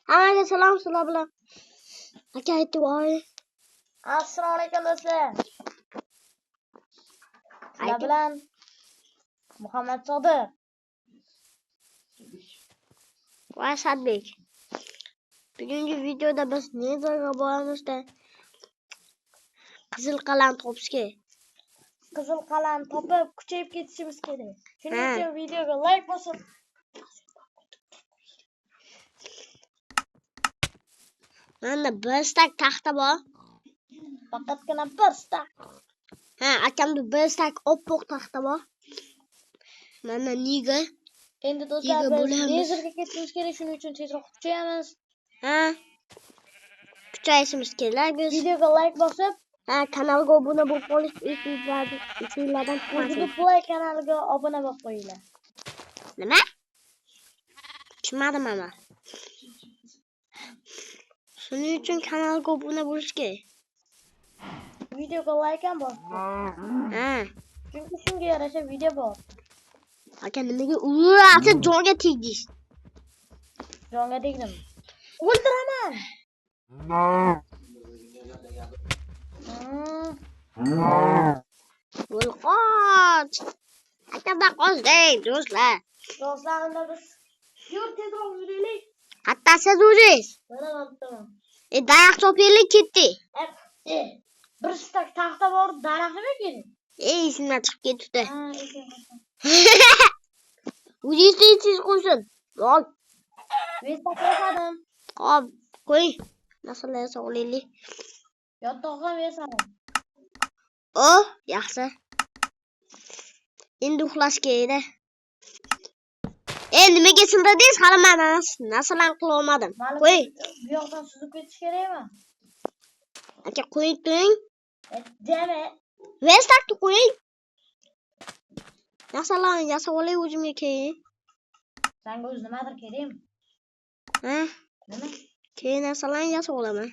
Hammaga salom sizlar bilan. Aka aytib voy. Assalomu alaykum do'stlar. Sizlar bilan Muhammad Sodiq va Sadbek. Bugungi videoda biz Nezorga boramizda qizil qalam topishga. qizil qalam topib kuchayib ketishimiz kerak. Shuning uchun videoga like bosib Menda bir stak taxta bor. faqatgina bir stak. Akamda bir stak oppoq taxta bor. Mana niga. Endi do'stlar biz Nezorga ketishimiz kerak. Shuning uchun tezroq kuchayamiz. Kuchayishimiz kerak biz. Videoga like bosib, kanalga obuna bo'lib qolish uchunlardan O'zbek Play kanaliga obuna bo'lib qo'yinglar. Nima? Tushunmadim ama. Shuning uchun kanalga obuna bo'lish kerak. Videoga like ham bosing. Chunki shunga yarasha video bor. Aka nimaga urasi jonga tegdingiz? Jonga tegdim. O'ldiraman. Qoch. Akada qochding do'stlar. Do'stlarimda biz yur tezroq yuraylik. Hatta siz o'zingiz. Tamam. Daraxt topaylik ketdi. Bir stak taxta bor, daraxt nima kerak? Esimdan chiqib ketdi. Esim. O'zingiz qo'ysin. Voy. Vestak yasadim. Hop, qo'y. Nasıl sog'laylik? Yotoqqa versadim. Yaxshi. Endi uxlash kerak-da. Nimaga sindirdingiz? Hali men nasalan qila olmadim. Qo'y. Bu yoqdan suzib ketish kerakmi? Aka qo'ying. Deme. Vestakni qo'ying. Nasalan yasab olay o'zimga keyin. Senga o'z nimadir kerakmi? Nima? Keyin nasalan yasab olaman.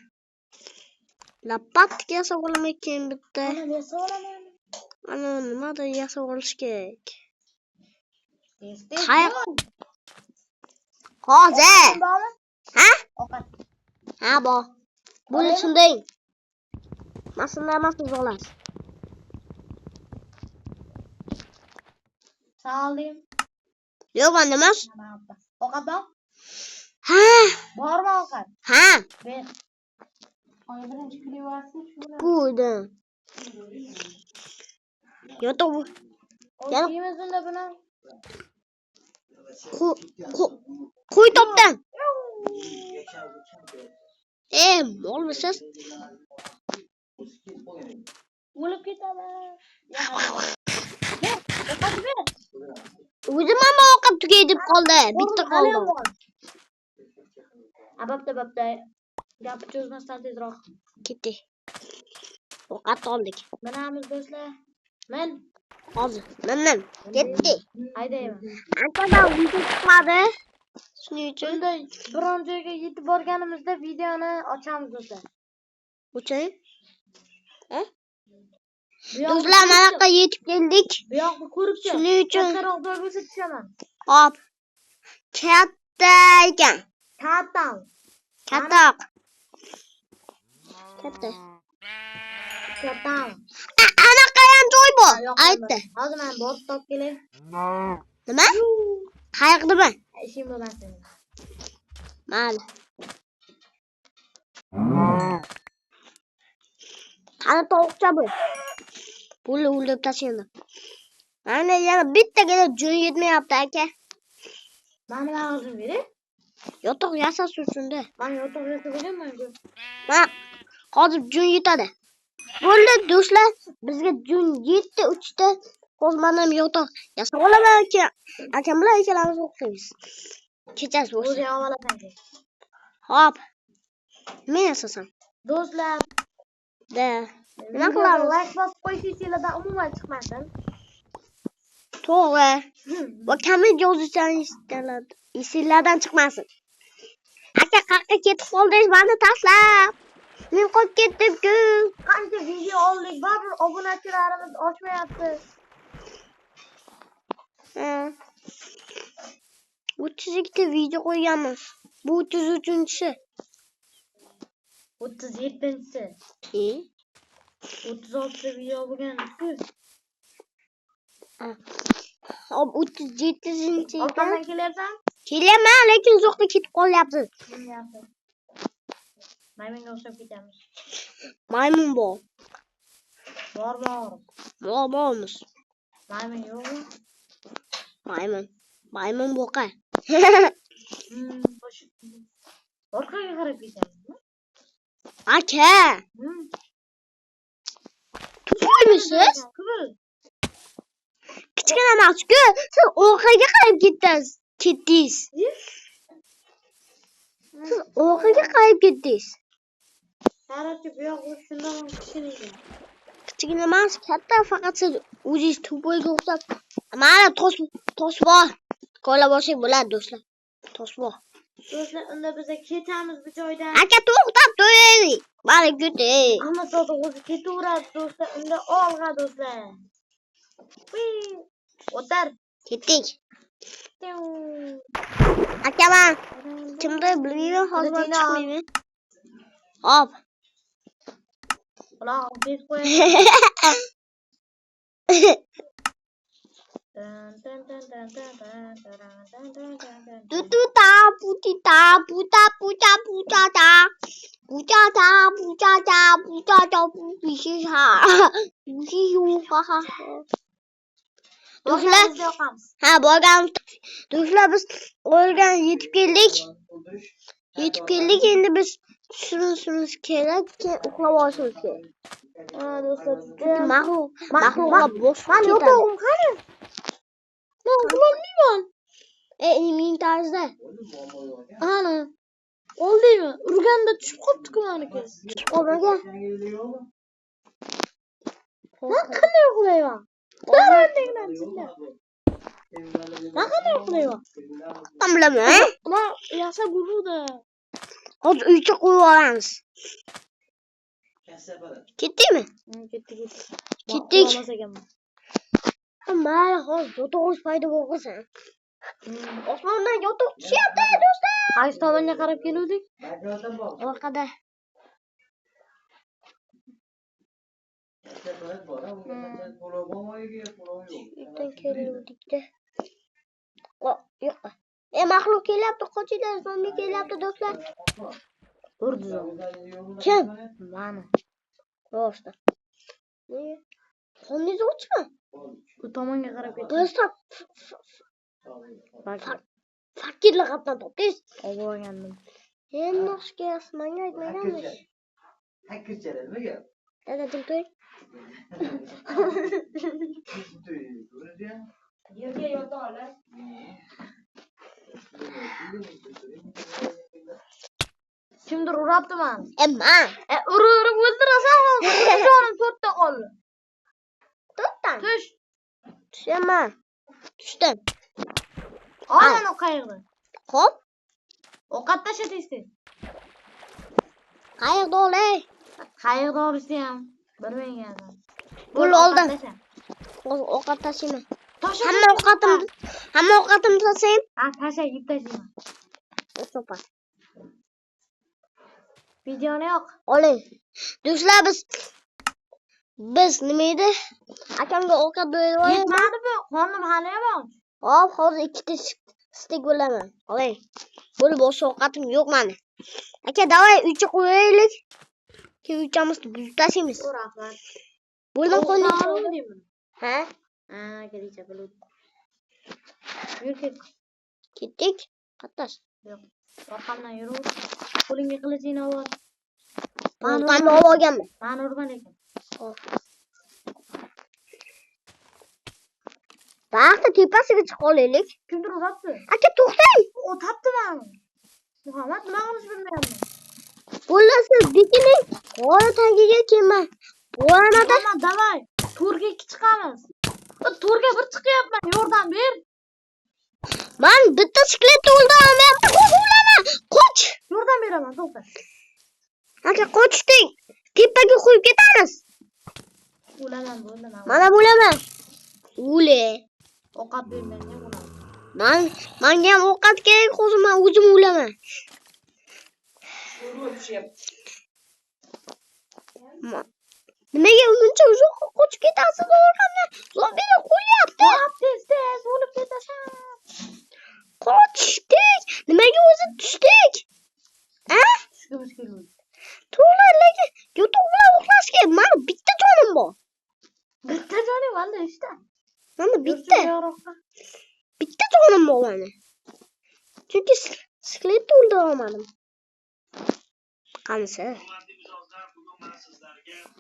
Lapat yasab olaman keyin bitta. Mana yasab olaman. Ana nimadir yasab olish kerak. Hozir. Ovqat. Bor. Buni shunday. Masala olasiz. Salim. Yo'q, emas. Ovqat bor? Bormi ovqat? Ber. Oy birinchi klivasi shuni. Qo'ydim. Yo'q bu. O'zimiz unda buni. Qo'y topdim. Bo'lmisiz? O'lib ketaman. Ovqat ber. O'zim ham ovqat tugay deb qoldi. Bitta qoldi. Babda. Gap cho'zmasdan tezroq. Ketdi. Ovqat oldik. Manamiz do'stlar. Hozir. Mendan ketdi. Haydayman. Antadan video chiqmadi. Shuning uchun biron joyga yetib borganimizda videoni ochamiz do'stlar. O'chay? Do'stlar, mana yoqqa yetib keldik. Bu yoqni ko'ribchi. Shuning uchun kattaroq joy bo'lsa tushaman. Hop. Katta ekan. Katta. Anaqa ham joy bor. Aytdi. Hozir men borib topib kelay. Nima? Qayoqdimi? Ishim bo'ladi. Mayli. Qani tovuqcha bu. Pulni o'ldirib tashlayman. Mana yana bittagina joy yetmayapti aka. Mana nima o'zim bering? Yotoq yasas uchunda. Men yotoq yasab olaman. Hozir joy yetadi. Bo'ldi do'stlar, bizga joy yetdi 3 ta. Hozir men ham yotoq yasab olaman aka. Akam bilan ikkalamiz o'qiymiz. Kechasi bo'lsa. O'zi avvalasan. Hop. Men yasasan. Do'stlar, nima qilamiz? Like bosib qo'yishingizdan umuman chiqmasin. To'g'ri. Va komment yozishingiz esingizdan chiqmasin. Aka qayerga ketib qoldingiz? Meni tashlab. Men qolib ketdim-ku. Qancha video oldik, baribir obunachilarimiz ochmayapti. 32 ta video qo'yganmiz. Bu 33-si. 37-si. 36 video bo'lgan-ku. Hop 37-si. Orqamdan kelyapsan? Kelaman, lekin uzoqda ketib qolyapsiz. Maymunga o'xshab ketamiz. Maymun bor. Bormiz. Maymun yo'qmi? Maymun boqa. Orqaga qarab ketamiz. Aka. Qo'ymisiz? Kichkina emas-ku. Siz orqaga qarab ketdingiz. Siz orqaga qarab ketdingiz. Qarabchi bu yoq shundan kichkina. Kichkina emas, katta, faqat siz o'zingiz to'polga o'xshab. Mana tosh bor. Qo'la bo'lsak bo'ladi, do'stlar. Tosh bor. Do'stlar, unda biz ketamiz bu joydan. Aka to'xtab turing. Mana ketdik. Ammo to'g'ri ketaveradi do'stlar. Unda olg'a do'stlar. O'tar. Ketdik. Aka men kimdir bilmayman, hozir chiqmaymi? Hop. Quloq kes qo'y. Tututa putita puta puta puta ta. Puta ta puta ta puta ta puta. Do'stlar, borganmiz. Do'stlar, biz o'rgan yetib keldik. Endi biz surishimiz kerak, keyin uxlab olishimiz kerak. Do'stlar, Maxluqlar bosh men yo'qim qani? Men uxlolmayman. Mening tarzda. Ana. Oldingmi? Urganda tushib qopti-ku meniki. Tushib qolmagan. Men qanday uxlayman? Men qanday uxlayman? Men bilaman. Men yasab bo'luvdi. Hozir uycha qo'yib olamiz. Ketdikmi? Ketdik. Mayli, hozir yotoq paydo bo'lsin. Osmondan yotoq tushyapti, do'stlar. Qaysi tomonga qarab keluvdik? Orqada. Keluvdik-da. Yo'q. Maxluq kelyapti, qochinglar, zombi kelyapti, do'stlar. Urdi. Kim? Mana. Rosta. Qo'lingiz ochmi? Bu tomonga qarab ket. Do'stlar, Bak, fakirlik qatdan topdingiz. olgandim. Endi noshga menga aytmaganmiz. Hakirchalar nimaga? Dada tintoy. Yerga yota ola. Kimdir urapti meni. Man. Urib o'ldirasan hozir. Jonim to'rtta qoldi. To'rtdan. Tush. Tushaman. Tushdim. Olamanu qayerda? Xo'p. Ovqat tashlatingizda. Qayerda olay? Qayerda olishni ham bilmayman. Pul oldim. Hozir ovqat tashiyman. Hamma ovqatimni tashlayman. Ha, tasha yeb tashlayman. Super. Videoni yo'q. Oling. Do'stlar, biz nima edi? Akamga ovqat berib Yetmadi bu. Qornim hali ham. hop, hozir ikkita stek bo'laman. Oling. Bo'l boshqa ovqatim yo'q meni. Aka, davay uycha qo'yaylik. Keyin uychamizni buzib tashlaymiz. Rahmat. Bo'ldim qo'ying. Ha? Ha, kelicha bo'ladi. Yur ket. Ketdik. Qattash. Yo'q. Orqamdan yur. Qo'lingga qilichingni ol. Men qanday olganman? Meni urma lekin. Vaqti tepasiga chiqib olaylik. Kimdir urapti? Aka, to'xtang. O tapdi meni. Muhammad, nima qilish bilmayapman. Bo'lasiz, dikining. Qora tagiga kelmay. Bo'lmadi. Muhammad, davay. To'rga ikki chiqamiz. To'rga bir chiqyapman. Yordam ber. Men bitta sikletni o'ldiraman. O'laman. Qoch. Yordam beraman, to'xta. Aka, qochding. Tepaga qo'yib ketamiz. O'laman, bo'ldi. Mana bo'laman. O'le. Ovqat bermang, o'laman. Menga ham ovqat kerak, hozir men o'zim o'laman. Nimaga uncha uzoqqa qochib ketasiz orqamdan? Zombilar qo'lyapti. Tez o'lib ketasan. Qochdik. Nimaga o'zi tushdik? Ha? Tushimiz kelmadi. To'g'ri, lekin yo'q bilan uxlash kerak. Mana bitta jonim bor. Bitta jonim manda ishda. Mana bitta jonim bor mana. Chunki skeletni o'ldira olmadim. Qanisi?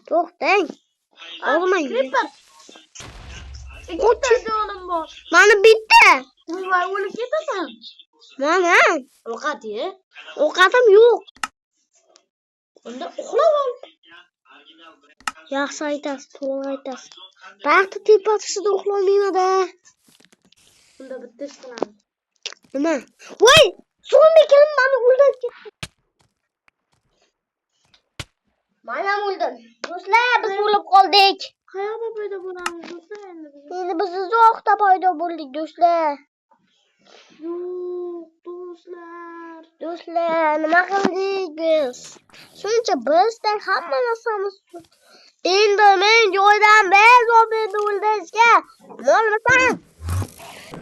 To'xtang. Olmang. Bitta jonim bor. Mana bitta. Voy o'lib ketasan. Mana Ovqat ye. ovqatim yo'q. Unda uxlab ol. Yaxshi aytasiz, to'g'ri aytasiz. Vaqti tepasida uxlamayman-da. Unda bitta ish qilamiz. Nima? Voy, zombi kelib meni o'ldirib ketdi. Men ham o'ldim. Do'stlar, biz o'lib qoldik. Qayerda paydo bo'lamiz do'stlar endi biz? Endi biz uzoqda paydo bo'ldik, do'stlar. Yo'q, do'stlar. Do'stlar, nima qildik biz? Shuncha bizdan hamma narsamiz. Endi men joydan bez zombini o'ldirishga bo'lmasam.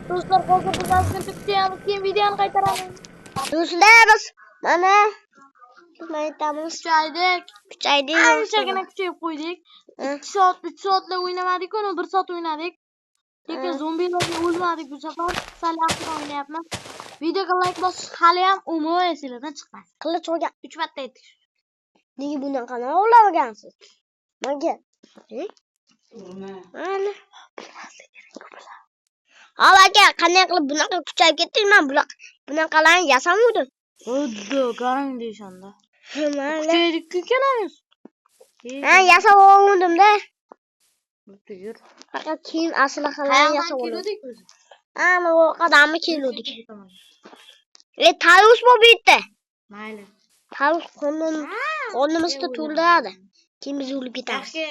Do'stlar, hozir biz aslida kutamiz, keyin videoni qaytaramiz. Do'stlar, biz mana aytamiz, kuchaydik. Anchagina kuchayib qo'ydik. 2 soat, 3 soatlar o'ynamadik, uni 1 soat o'ynadik. Lekin zombilarga o'lmadik bu safar. Sal yaxshi o'ynayapmiz. Videoga like bosish hali ham umuman esingizdan chiqmaydi. Qilich olgan 3 marta aytdik. nega bunaqa o'ylagansiz? Menga mana Hop aka, qanday qilib bunaqa kuchayib ketdingman? Bunaqalarni yasamuvdim. Xuddi qarang deyshanda. Mayli. Kuchaydik-ku kelamiz. Ha, yasab olgandim-da. Yur. Faqat keyin aslahalarni yasab oldim. Keldik biz. Ana o qadamni keldik. Tarvuz bu bitta. Mayli. Tarvuz qonimizda to'ldiradi. Keyin biz o'lib ketamiz. Yaxshi.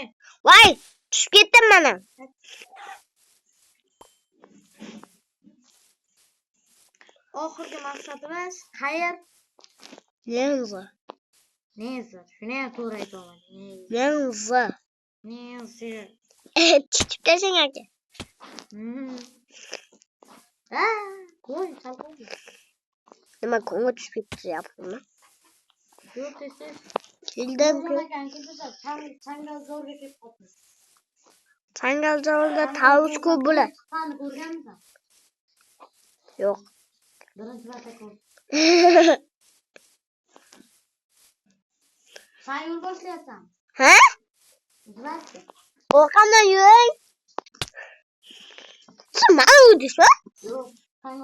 Voy, tushib ketdim mana. Oxirgi maqsadimiz qayer? Nenza. Neyse, shuni ham to'g'ri aytaman. Nenza. Neyse. Chiqib tasang aka. Ha, qo'y, sal qo'y. Nima ko'ngil tushib ketyaptimi? Yo'q, tez. Keldim-ku. Changal zo'rga ketib qoldi. Changalzorda tarvuz ko'p bo'ladi. Qani ko'rganmisan? Yo'q. Birinchi marta ko'rdim. Sen yo'l boshlayapsan. Ha? Bilasizmi? Orqamdan yuring. Siz meni o'ldingizmi? Yo'q.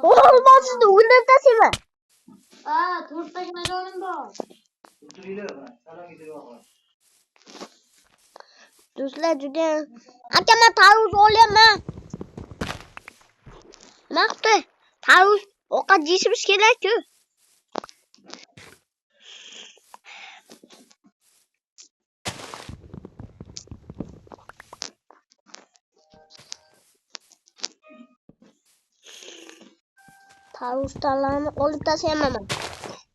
O'g'lim sizni o'ldirib taslayman. To'rttagina jonim bor. Do'stlar, juda aka, men tarvuz olyapman. Nima qildi? Tarvuz ovqat yeyishimiz kerak-ku. Tarvuzlarni olib tashlayman.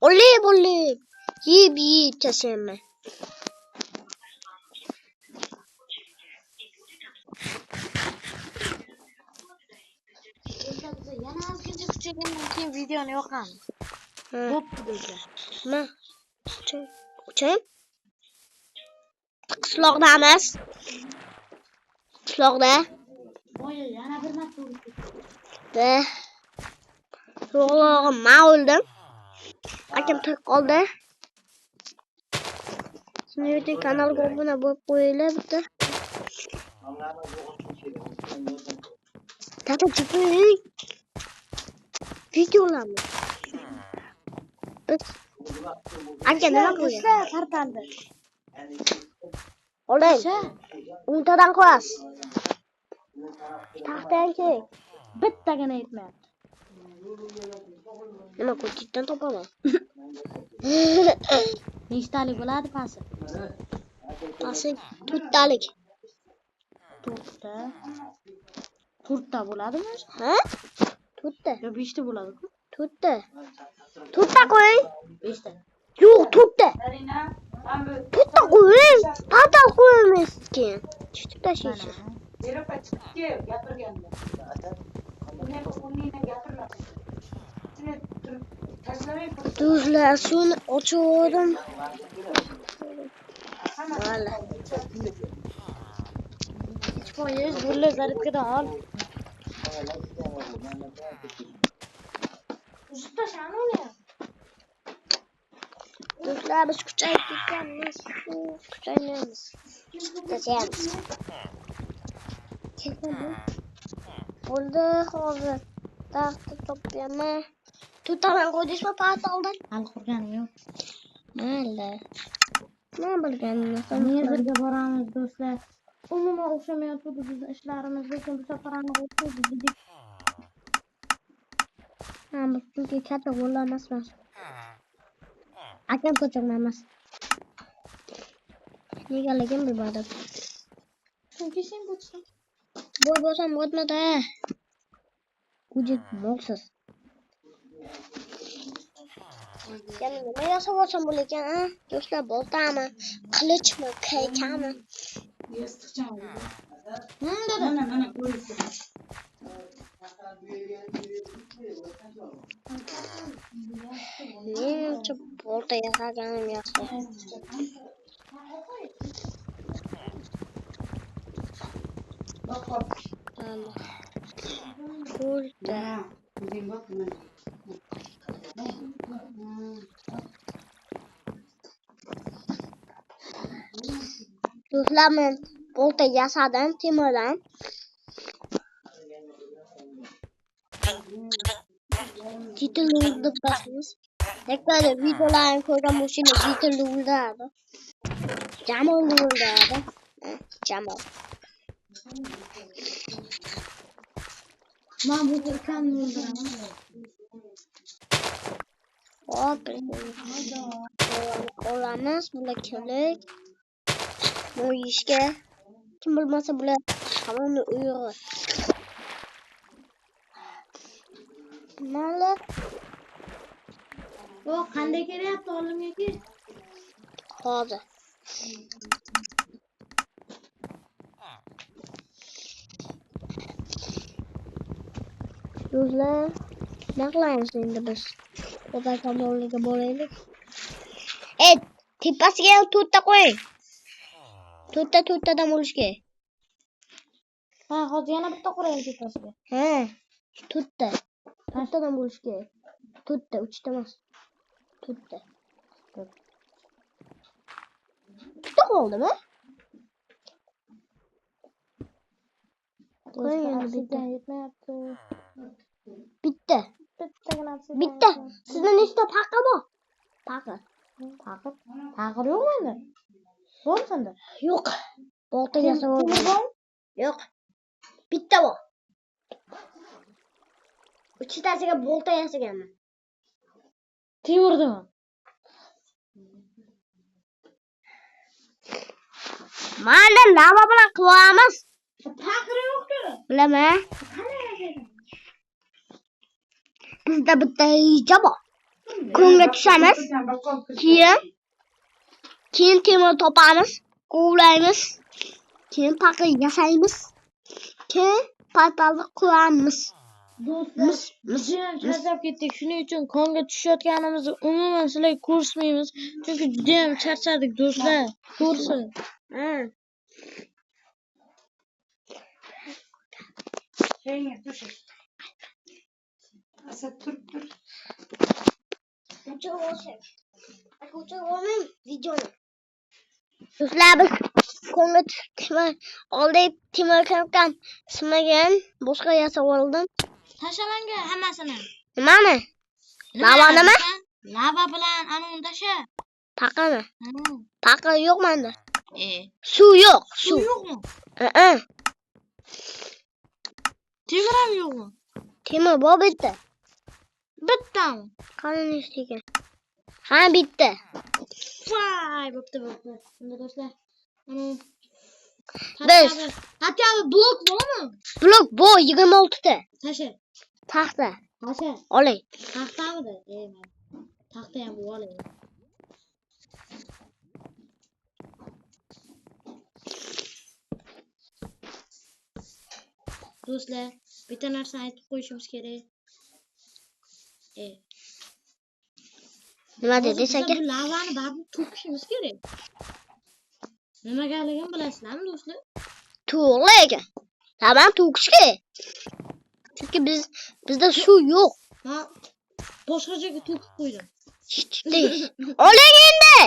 Olib. Yeb tashlayman. Yana ozgincha kuchaygandan keyin videoni yoqamiz. Bo'pti do'stlar. Nima? Kuchayib? Qishloqdamiz. Qishloqda. Voy, yana bir marta o'lib ketdim. To'g'ri, men o'ldim. Akam tirik qoldi. Shuni YouTube kanalga obuna bo'lib qo'yinglar bitta. Tata chiqing. Videolarni. Aka nima Do'stlar, tartandi. Oling. Untadan qo'yasiz. Taxtdan kerak. Bittagina yetmayapti. Nima ko'chitdan topaman? Nechtalik bo'ladi pasi? Pasi 4 talik. 4ta bo'ladimi? Ha? To'rtta. Yo 5 ta bo'ladi-ku. To'rtta. To'rtta qo'ying. 5 ta. Yo'q, to'rtta. To'rtta qo'ying. Patal qo'yamiz keyin. Chiqib tashlaysiz. Yevropa chiqib kel, gapirganda. Bunaqa o'rningdan gapirma. Shuni turib tashlamay qo'y. Do'stlar, suvni ochdim. Mana. Chiqmaysiz, bular zaryadkadan ol. Uzib tashlang uni. Do'stlar, biz kuchayib ketganmiz. Kuchaymaymiz. Tashlaymiz. Bo'ldi, hozir. Taxtni topyaman. To'rttadan qo'ydingizmi pataldan? Hali qurganim yo'q. Mayli. Nima bilganim Birga boramiz do'stlar. Umuman o'xshamayotdi bizning ishlarimiz, lekin bu safar aniq o'xshaydi dedik. Ha, bu chunki katta qo'llar emasman. Akam ko'chirma emas. Negaligim bilmadim. Chunki sen bo'lsan. Boy bo'lsam o'tmadi. Ujet molsiz. Yana nima yasab olsam bo'lar ha? Do'stlar, boltami, qilichmi, kaykami? Yostiqcham. Dedi. Mana qo'yibdi. Menimcha bolta yasaganim yaxshi. Bolta. O'zing bor mana. Do'stlar, men bolta yasadim temirdan. Titilni urib basamiz. Yakada videolarni ko'rgan bo'lsangiz titilni uradi. Jamol uradi. Jamol. Men bu ukamni o'ldiraman. Hop, olamiz bular kerak. Bu ishga kim bilmasa bular hammani uyug'i. Mana O, qanday kelyapti oldimga? hozir. Do'stlar, nima qilamiz endi biz? Xudo tomonliga boraylik. Tepasiga ham to'rtta qo'ying. To'rttadan bo'lishi kerak. Ha, hozir yana bitta quraylik tepasiga. Ha, to'rttadan bo'lishi kerak. To'rtta, uchta emas. To'rtta. Bitta qoldimi? Qo'ying endi bitta. Yetmayapti. Bitta. Bittagina Bitta. Sizda nechta paqa bor? Paqa. Taqir yo'qmi endi? Bormi senda? Yo'q. Bolta yasab oldim. Bormi? Yo'q. Bitta bor. Uchtasiga bolta yasaganman. Temirdimi? Mana lava bilan qilamiz. Taqir yo'q-ku. Bilaman. Bizda bitta ija bor. Kunga tushamiz. Keyin temir topamiz, quvlaymiz. Keyin paqa yasaymiz. Keyin patalni quramiz. Do'stlar, judayam charchab ketdik. Shuning uchun konga tushayotganimizni umuman sizlarga ko'rsatmaymiz. Chunki judayam charchadik do'stlar. To'g'risi. Senga to'shak. Asa tur. Ko'chirib videoni. Do'stlar, biz konga tushdik. Oldik temir kamkam sinmagan, boshqa yasab oldim. Tashamanga hammasini. Nimani? Lavanimi? Lava bilan anavini tasha. Paqami? Paqa yo'q menda. Suv Suv yo'q, suv suv. yo'qmi? Temir ham yo'qmi? Temir bor bitta. Bittami? Qani nechtaga? Ha, bitta. Voy, bo'pti. Unda do'stlar. Biz Hatto blok bormi? blok bor 26 ta. Tasha. Taxta. Hasha, Oling. taxtamidi? Taxta ham bu olay. Do'stlar, bitta narsani aytib qo'yishimiz kerak. Nima dedi Hozir senga? bu lavani baribir to'kishimiz kerak. Nimagaligini bilasizlarmi do'stlar? To'g'ri ekan. Tamam to'kish kerak. Chunki bizda suv yo'q. Ha, boshqa joyga to'kib qo'ydim. Oling endi.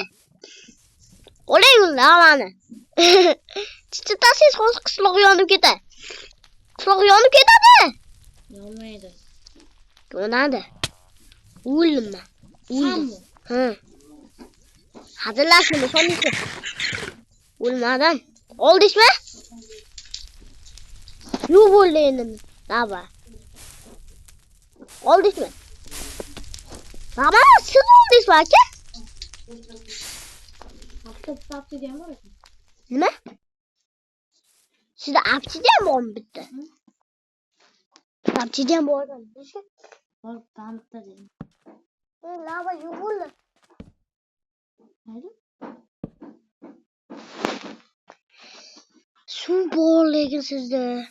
Oling lavani. Chichitasiz hozir qishloq yonib ketadi. Qishloq yonib ketadi. Yonmaydi. Yonadi. O'lma. Sammi? Ha. Hazırlarsın son iki. Olmadan. Olduşma. Yuh oldu elim. Baba. Olduşma. Baba siz olduşma ki? Hafta diyen var ya. Nima? Sizde apçıdan mı bitti? Apçıdan mı oldu? Bak ben bitta dedim. Lava yuh oldu. Neydi? Su bor lekin sizde.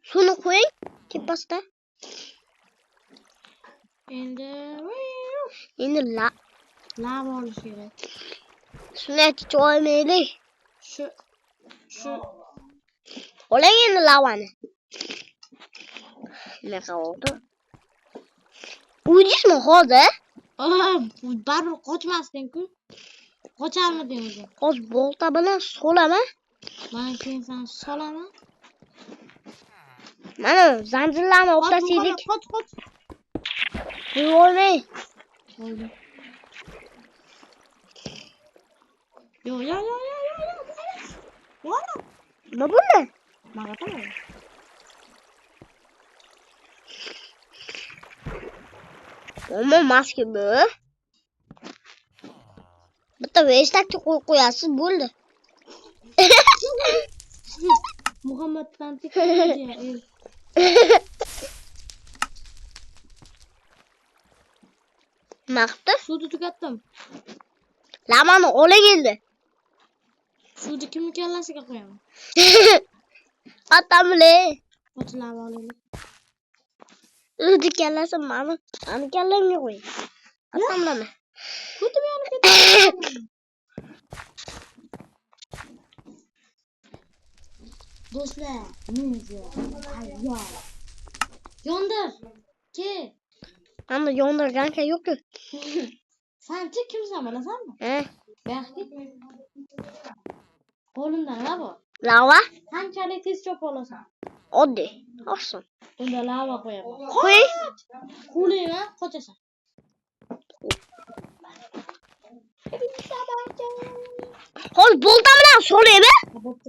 Suni qo'ying tepasida. Endi lava olish kerak. Shuni aytib olmaylik. Shu Oling endi lavani. Nima oldu? Uydingizmi hozir? baribir qochmasding-ku. Qocharmiding o'zi? Hozir bolta bilan solaman. Mana keyin seni solaman. Mana zanjirlarni o'ptasaydik. Qoch. Bo'lmay. Bo'ldi. Yo. Vola. Nima bo'ldi? Mag'atami? Omma maska bu. Bitta vestakni qo'yib qo'yasiz bo'ldi. Muhammaddan tikildi. Nima qildi? Suvni tugatdim. Lavani oling endi. Suvni kimni kallasiga qo'yaman? Otamle. Och lava olaylik. O'zi kallasi mani kallamga qo'y. Otamlama. Ko'tim yonib ketdi. Do'stlar, menga ayyor. Yondir. Ke. Mana yondirgancha yo'q-ku. Sen-chi kimsan bilasanmi? Ha? Yaxshi. Qo'limda nima bor? Lava? Qanchalik tez chopa olasan? Oddiy. Olsin. Unda lava qo'yaman. Qo'y. Qo'lingni qochasan. Hozir bolta bilan solaymi? Bo'pti.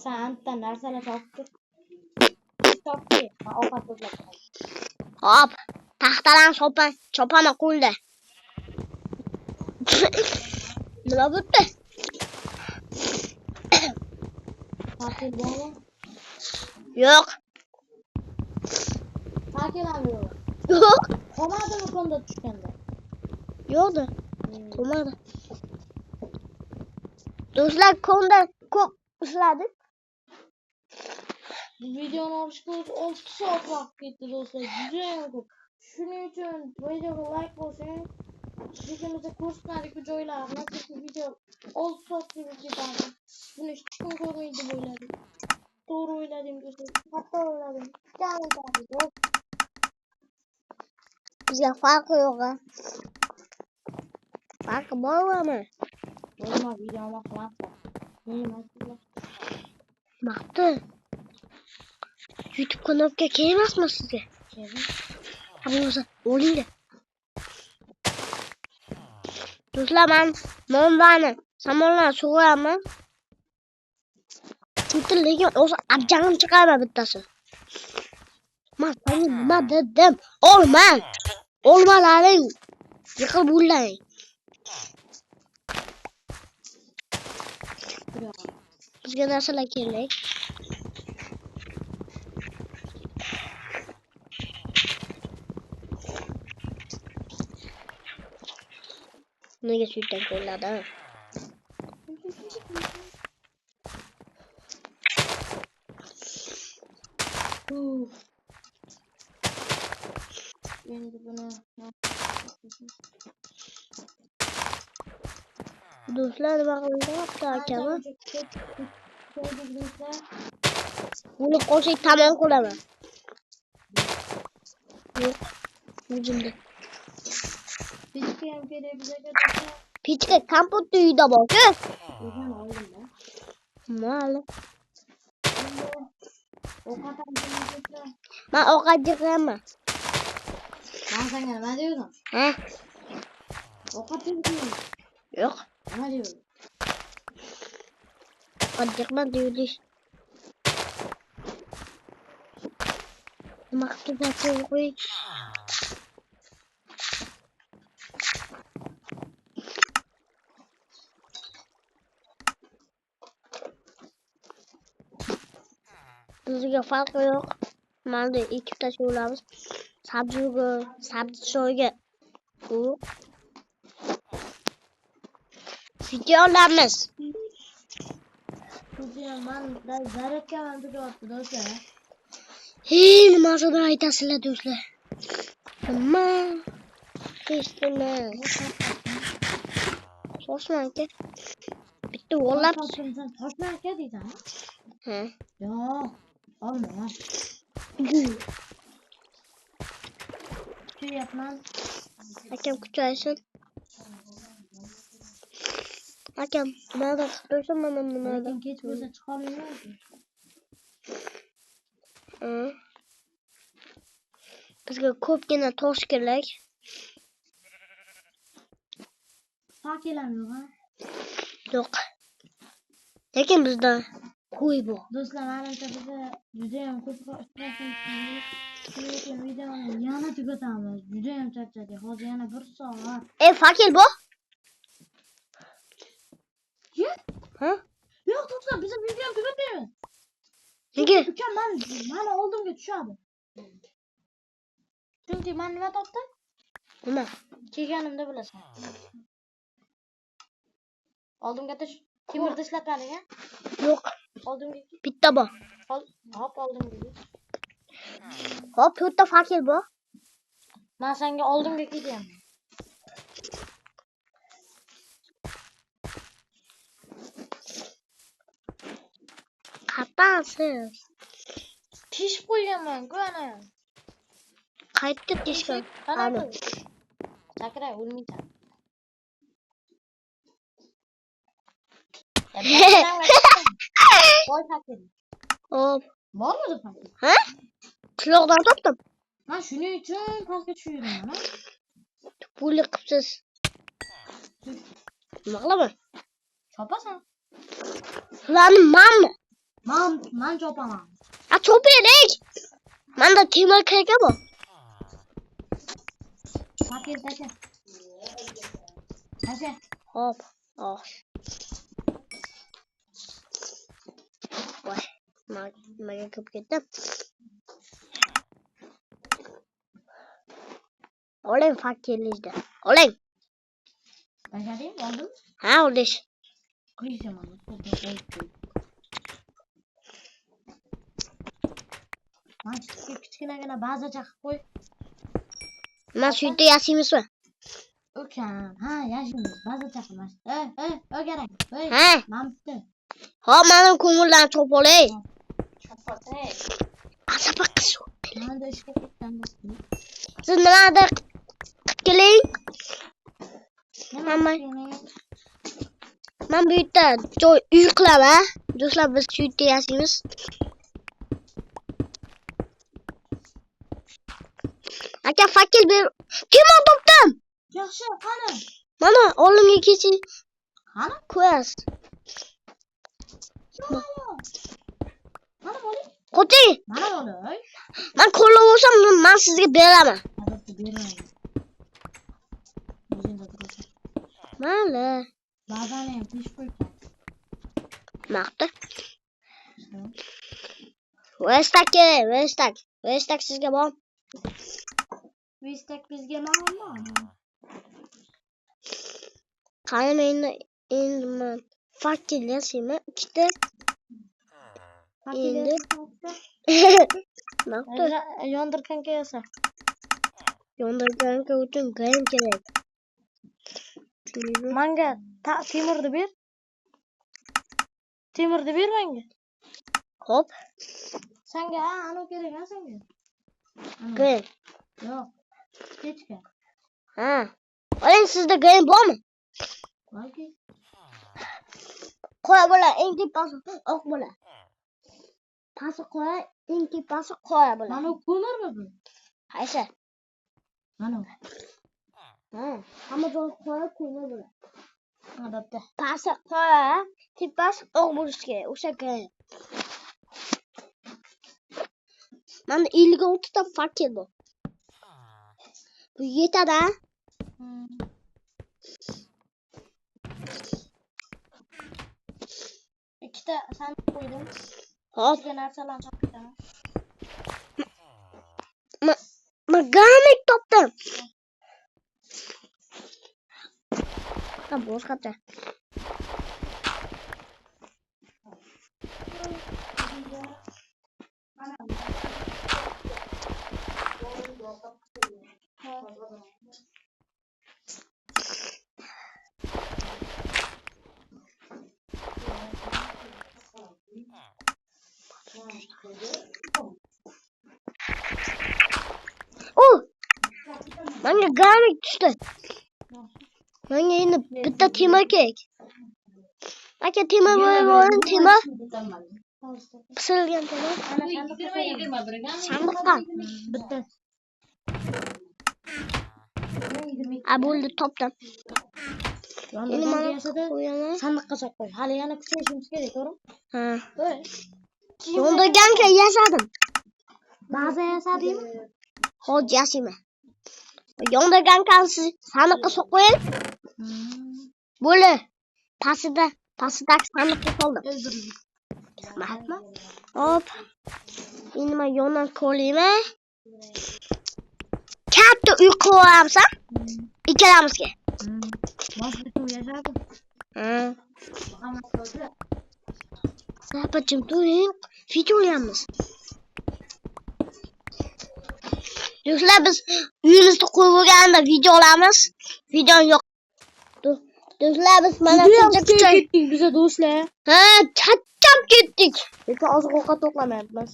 Sen antadan narsalar topdi. Topdi. Men ovqat to'plab qo'yaman. Hop. Taxtadan chopaman qo'lda. Nima bo'pti? Fakir bormi? Yo'q. Fakir ham yo'q. Yo'q. Qomadimi konda tushganda? Yo'qdi. Qo'madi. Do'stlar konda ko'p ishladik. Bu videoni olishga 6 soat vaqt ketdi do'stlar. Juda ko'p. Shuning uchun videoga like bosing. Videomizda ko'rsatmadik joylarni. Chunki video 6 soatga ketadi. Buni hech kim ko'rmaydi deb o'yladim. To'g'ri o'yladim do'stlar. Hatto o'yladim. Bizga farqi yo'q. Farqi bormi? Bo'lma videoni qilmabdi. Maqti. YouTube kanalga kelmasmi sizga? Ha bo'lsa, o'linglar. Do'stlar, men bombani, samolyotni sug'oraman. Lekin o'zi abjag'im chiqarma bittasi. Men senga nima dedim? Olman. Olmalaring. Yiqilib o'laring. Bizga narsalar kerak. Nega suydan qo'yiladi? Endi buni Do'stlar nima qilyapti akami? qo'ydik do'stlar. Buni qo'shib tamom qilaman. Yo'q, o'zimda. Bitta ham kerak bizga do'stlar. Pichka kompyuter uyda bor-ku. O'zim oldim-da. Mayli. Ovqat ham do'stlar. Men ovqat yig'aman. Men senga nima dedim? Ha? Ovqat dedim. Yo'q, Nima dedim? ovqat yig'aman deydish. Nima qilib turibsan qo'y? Bizga farqi yo'q. Mana ikkita sho'lamiz. Sabzi so'yga. U videolarimiz. Do'stlar, men zaryadkaman tugyapti do'stlar. Nimasini aytasizlar do'stlar? Nima? Hech nima. Shoshmang aka. Bitta o'lab. Sen toshma aka deysanmi? Ha. Yo'q. Olma. Kuyapman. Akam kuchaysin. Akam nima qilib mana nima. Lekin kech bo'lsa chiqolmayman. Bizga ko'pgina tosh kerak. Fakelam yo'q, ha? Yo'q. Lekin bizda qo'y bor. Do'stlar, menimcha biza juda ham ko'proq ishlashimiz lekin videoni yana tugatamiz. Juda ham charchadik. Hozir yana 1 soat. Fakir bor? Ha? Yo'q, do'stlar, biz videoni tugatmaymiz. Nega? Ukam mani oldimga tushadi. Chunki men nima topdim? Nima? Kelganimda bilasan. Oldimga temirni ishlatmading, ha? Yo'q, Oldimga bitta bor. hop oldimga. Hop, bu yerda fakir bor. Men senga oldimga kelyapman. Qapansiz. Tishib qo'yganman-ku ana. Qaytdi tishgan. Qani? Sakray, o'lmaysan. Voy fakir. Hop. Bormidi fakir? Ha? Qishloqdan topdim. Men shuning uchun pastga tushib yuraman, ha? Puli qipsiz. Nima qilaman? Chopasan. Ularni manmi? Men chopaman. Chopaylik. Menda temir kaka bor. Fakir taka. Taka. Hop. Voy. Nimaga kirib ketdim? Oling fakirlikda. Oling. Bajading, oldim. Ha, olish. Qo'yaman. Men kichkinagina bazacha qilib qo'y. Nima shu yerda yashaymizmi? Ukam, ha, yashaymiz. Bazacha qilmas. O'garang. Ha? Men bitta. Hop, mening ko'ngildan chop olay. Chopasan. Asaba qiz. Men de ishga ketdim. Siz nimadir qilib keling. Nima? Men bu yerda joy uy qilaman. Do'stlar, biz shu yerda yashaymiz. Aka fakir ber. Temir topdim. Yaxshi, qani? Mana olimga kechi Qani? ko'yasiz. Mana bo'ling. Qo'ting. Mana bo'ling. Men qo'llab olsam, men sizga beraman. Albatta beraman. O'zingda turasan. Mayli. Ba'zan ham tish qo'yibsan. Maqta. Vestak sizga bor. Vestak bizga ma'lum. Qayın endi men fakir yashayman. Ikkita endi naqdi Yondirganga yasa. yondirganga uchun gaym kerak. Manga temirni ber. Temirni ber menga. Hop, Senga anav kerak ha senga. gaym. Yo'q. Kechga. Ha. Oling sizda gaym bormi? Balki. Qora bo'lar, eng tepasi oq bo'lar. Pasi qora, eng tepasi qora bo'lar. Mana ko'mirmi bu? Qaysi? Mana. Ha, hamma joy qora ko'mir bo'lar. Albatta. Pasi qora, tepasi oq bo'lishi kerak. O'sha gaym. Mana 56 ta fakir bor. Bu yetadi. Ikkita sandiq qo'ydim. Hop, Ichiga narsalarni solib ketaman. Maganik topdim. Ha, boshqacha. Menga ganik tushdi. Menga endi bitta temir kerak. Aka temir bo'ling, temir. Pishilgan temir. Sandiqdan. Bitta. A bo'ldi, topdim. Endi Yondirganga mana yasada qo'yaman. sandiqqa solib qo'y. Hali yana kuchayishimiz kerak, to'g'rimi? Ha. Qo'y. Yondirganga yasadim. Ba'zi yasadingmi? Hozir yashayman. Yondirganga sandiqqa solib qo'ying. Bo'ldi. Pastidagi sandiqqa soldim. Rahmat. Hop. Endi men yondan ko'rayman. Katta uy quramisan? Ikkalamizga. Boshqa yashadi. Ha. Sapachim turing. Video olyapmiz. Do'stlar, biz uyimizni qo'yib bo'lganda video olamiz. Video yo'q. Do'stlar, biz mana shuncha ketdik biz do'stlar. Ha, charchab ketdik. Lekin oziq-ovqat to'plamayapmiz.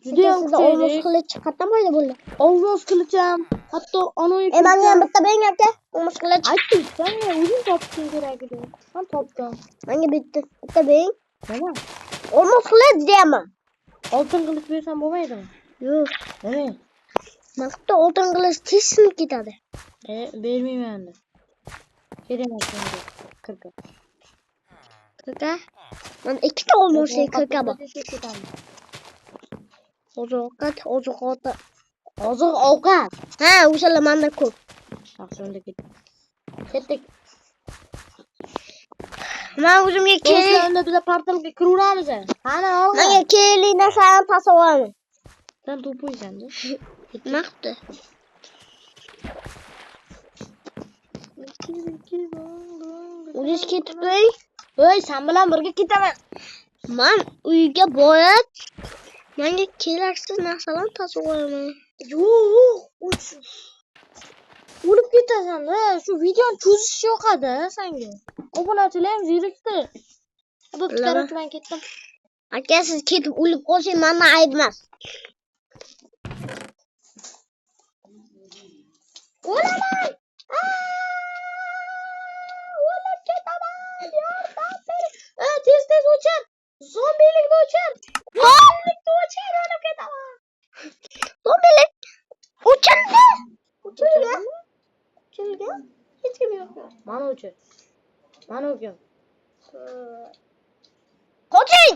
Juda Judayam olmos kuchaydik. qilich qatnamaydi bo'ldi. Olmos qilicham, hatto anoyi Menga ham bitta bering aka. Olmos qilich. aytdim, sen o'zing topishing kerak edi. Men topdim. Menga bitta bering. Nima? Olmos qilich deyapman. Oltin qilich bersam bo'lmaydimi? Yo'q. Nima? Maqta oltin qilich tez sinib ketadi. Bermayman endi. Kerak senga. Kirka. Kaka. Men ikkita olmos kaka bor. Oziq-ovqat. Ha, o'shalar menda ko'p. Yaxshi unda ketdik. Men o'zimga kerak. Do'stlar, unda biz portalga kiraveramiz. Qani, olg'a. Menga kerakli narsani tashlab olaman. Sen to'paysan-da. Maqta. O'zingiz ketib turing. Voy, sen bilan birga ketaman. Men uyga borib, menga keraksiz narsalarni tashlab olaman. Yo'q, o'lib ketasan-da. Shu videoni cho'zish yoqadi senga. Obunachilar ham zerikdi. Bo'pti, qarab men ketdim. Aka, siz ketib o'lib qolsangiz mendan ayb emas. O'laman! O'lib ketaman! Yordam bering! Tez o'chir. Zombilikni o'chir. Zombilikni o'chir, o'lib ketaman! Zombilik o'chirdi! O'chirgan? Hech kim yo'q. Mana o'chir. Mana o'chir. Qoching!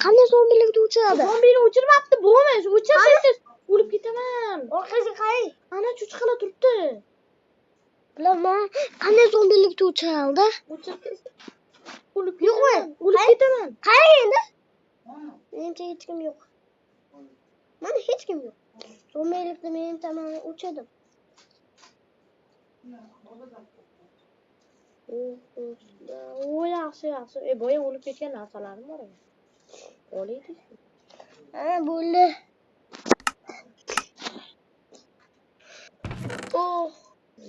Qanday zombilikni o'chiradi? Zombini o'chirmabdi, bo'lmaydi. O'chirsangiz o'lib ketaman. Orqasiga qarang. Ana cho'chqalar turibdi. Bilaman, qanday zombilikni o'chiradi? O'lib Yo'qmi? O'lib ketaman. Qarang endi. Menimcha hech kim yo'q. Mana hech kim yo'q. Zombilikni menimcha men o'chirdim. O yaxshi. Boya o'lib ketgan narsalarim bor edi. Olaydi. Bo'ldi.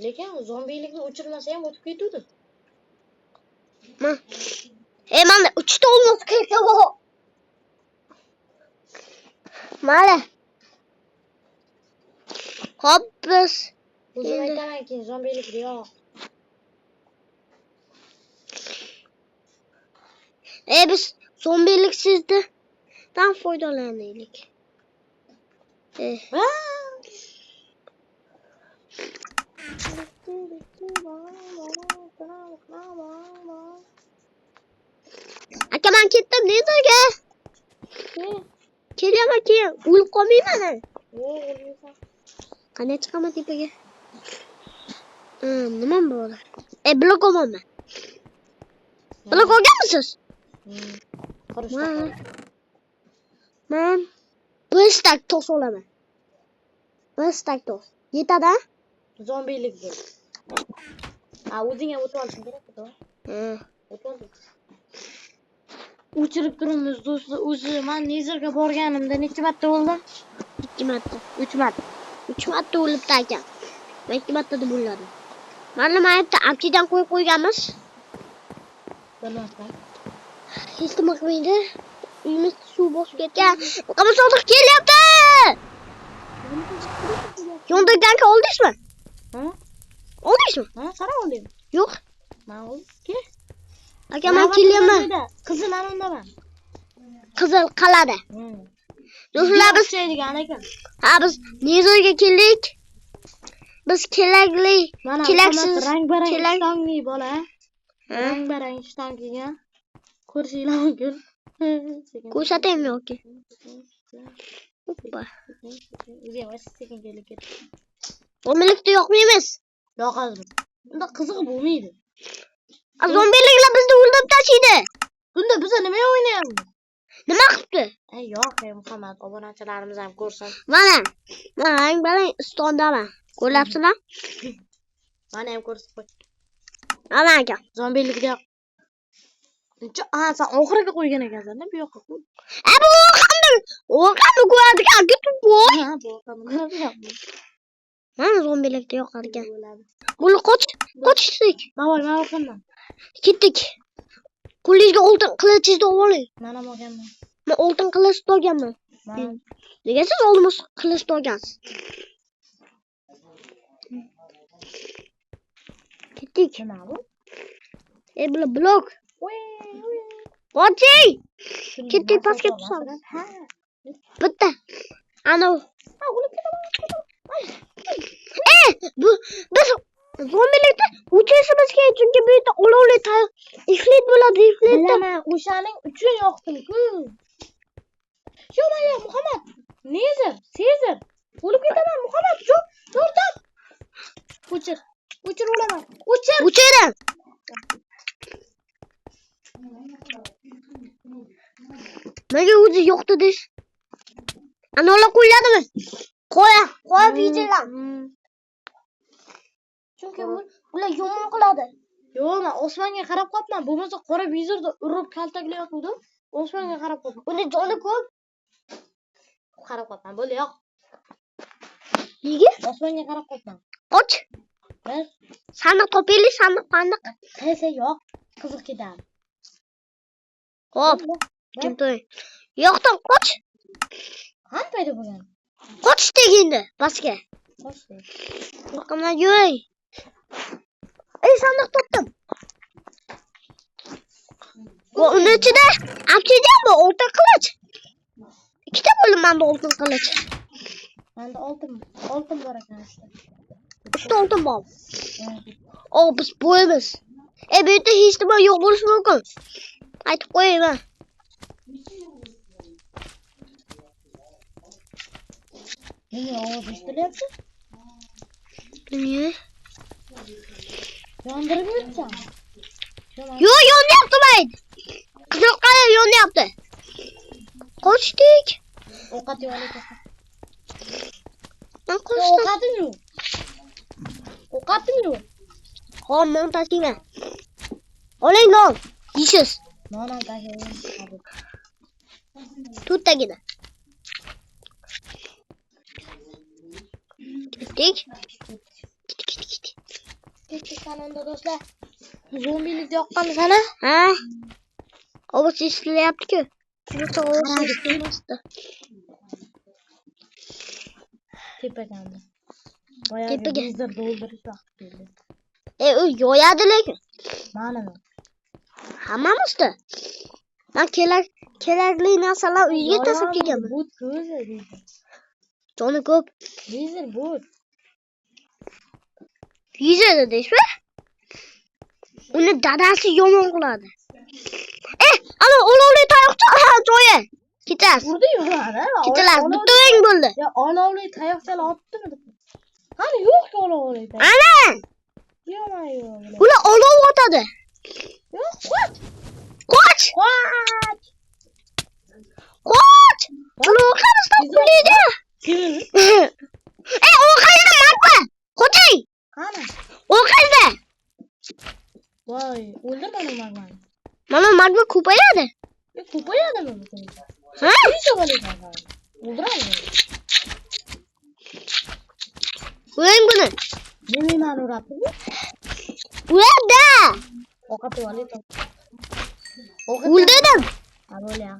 Lekin zombilikni o'chirmasa ham o'tib ketuvdi. Mana 3 ta olmasa kerak bu. Mana. Hop biz O'zim aytaman keyin zombilik yo'q. biz zombilik sizdan foydalanaylik. Aka men ketdim Nezarga. Kelaman keyin o'lib qolmayman. Qanday chiqaman tepaga? Nima bo'ldi? Blok olmayman. Blok olganmisiz? Men bir stak toz olaman. Bir stak toz. Yetadi? Zombilik bu. O'zing ham o'tib olishing kerak-ku. O'tib ol. O'chirib turibmiz do'stlar. O'zi men Nezarga borganimda necha marta bo'ldi? 2 marta. 3 marta. 3 marta o'libdi ekan. Men 2 marta deb o'yladim. Mana mayapti amchidan qo'yib qo'yganmiz. Bilmasam. Hech nima qilmaydi. Uyimiz suv bosib ketgan. Qamar sodiq kelyapti. Yondirganka oldingizmi? Ha? Oldingizmi? Ha, qara oldim. Yo'q. Men oldim. Aka men kelyapman. Qizil anondaman. Qizil qalada. Do'stlar biz deydigan ekan. biz Nezarga keldik. Biz kerakli, keraksiz, rang-barang kerak. ishtongli bola. Rang-barang ishtong kiygan. Ko'rishinglar mumkin. Ko'rsataymi yoki? Hoppa. O'zing sekin kelib ket. Zombilikda yo'qmaymiz. Yo'qazmi? Unda qiziq bo'lmaydi. Zombiliklar bizni o'ldirib tashlaydi. Bunda biz nima o'ynayapmiz? Nima qilibdi? Yo'q, Muhammad, obunachilarimiz ham ko'rsin. Mana rang-barang istondaman. Ko'ryapsizlar? Mana ham ko'rsatib qo'y. Mana aka. Zombilikda yo'q. Sen oxiriga qo'ygan ekansan-da, bu yoqqa qo'y. Bu o'qamni ko'radigan ketib qo'y. Ha, bu yoqqa ko'radi. Mana zombilikda yo'q ekan. Buni qochdik. Navoy, men o'qimdan. Ketdik. Qo'lingizga oltin qilichingizni oling. Men ham olganman. Men oltin qilich olganman. Nega siz olmos qilich olgansiz? Ketdik. Nima bu? Bular blok. Qoching. Ketdik pastga tushamiz. Ha. Bitta. Ana. Biz zombilikda o'chirishimiz kerak, chunki bu yerda olovli ifrit bo'ladi, ifritda. Bilaman, o'shaning uchun yoqdim-ku. Yo'q, Muhammad. Nezar, Sezar. O'lib ketaman, Muhammad. Yordam. O'chir o'laman. O'chiring. Nega o'zi yo'q dediz? Ana ular qo'yladimi? Qo'yib yeydilar. Chunki ular yomon qiladi. Yo'q, men osmonga qarab qopman. Bo'lmasa qora vizorda urib kaltaklayotgandim. Osmonga qarab qopman. Uni joni ko'p. Qarab qopman. Bo'ldi, yo'q. Nega? Osmonga qarab qopman. Qoch. Bir. Sandiq topaylik, sandiq. Qaysi yo'q? Qiziq ketadi. Hop. Kim to'y? Yo'qdan qoch. Qani paydo bo'lgan? Qoch degindi, pastga. Qochdi. Yo'qman, yo'y. Sandiq topdim. Va uni ichida obsidian bu oltin qilich. Ikkita bo'ldi menda oltin qilich. Menda oltin bor ekan işte. 3 ta oltin bor. Biz bo'yimiz. Bu yerda hech nima yo'q bo'lishi mumkin. Aytib qo'yayman. Nima ovoz eshitilyapti? Nima? Yondirib yuribsan. Yo'q, yonyapti mayli. Qizil qalin yonyapti. Qochdik. Ovqat yo'q ekan. Men qochdim. Ovqatim yo'q. o'q otdingmi? Hop, non tashlayman. Oling non. Yeysiz. Non tashlayman. To'rttagina. Ketdik. Ketdik sananda do'stlar. Zombilikni yoqqanmi sana? Ha? Ovoz eshitilyapti-ku. Yo'qsa ovoz eshitilmasdi. Tepaganda. Tepaga. Bizlar doldirish vaqti keldi. U yoyadi lekin. Mana. Hammamizda. Men kerakli narsalar uyga tashlab kelganman. Bu ko'zi deydi. Joni ko'p. Bizlar bu. Yuzada deysizmi? Uni dadasi yomon qiladi. Ana olovli tayoqcha joyi. Ketasiz. Urdi yo'lada. Ketasiz. Bitta o'yin bo'ldi. Ya olovli tayoqchalar otdimi? Qani yo'q olovli tayoq. Ana! Yo'q. Ular olov otadi. Yo'q, qoch. Qoch! Qoch. Qoch! Ular orqamizdan qullaydi. Orqangizda marpa. Qoching. Qani? Orqangizda. Voy, o'ldirmani magmani. Mana marpa ko'payadi. Ko'payadimi bu? Ha? Nechta bo'lagan? O'ldiradi. O'ling buni. Yemayman urapti bu. Ularda. Ovqatni olib. O'ldirdim. Avolia.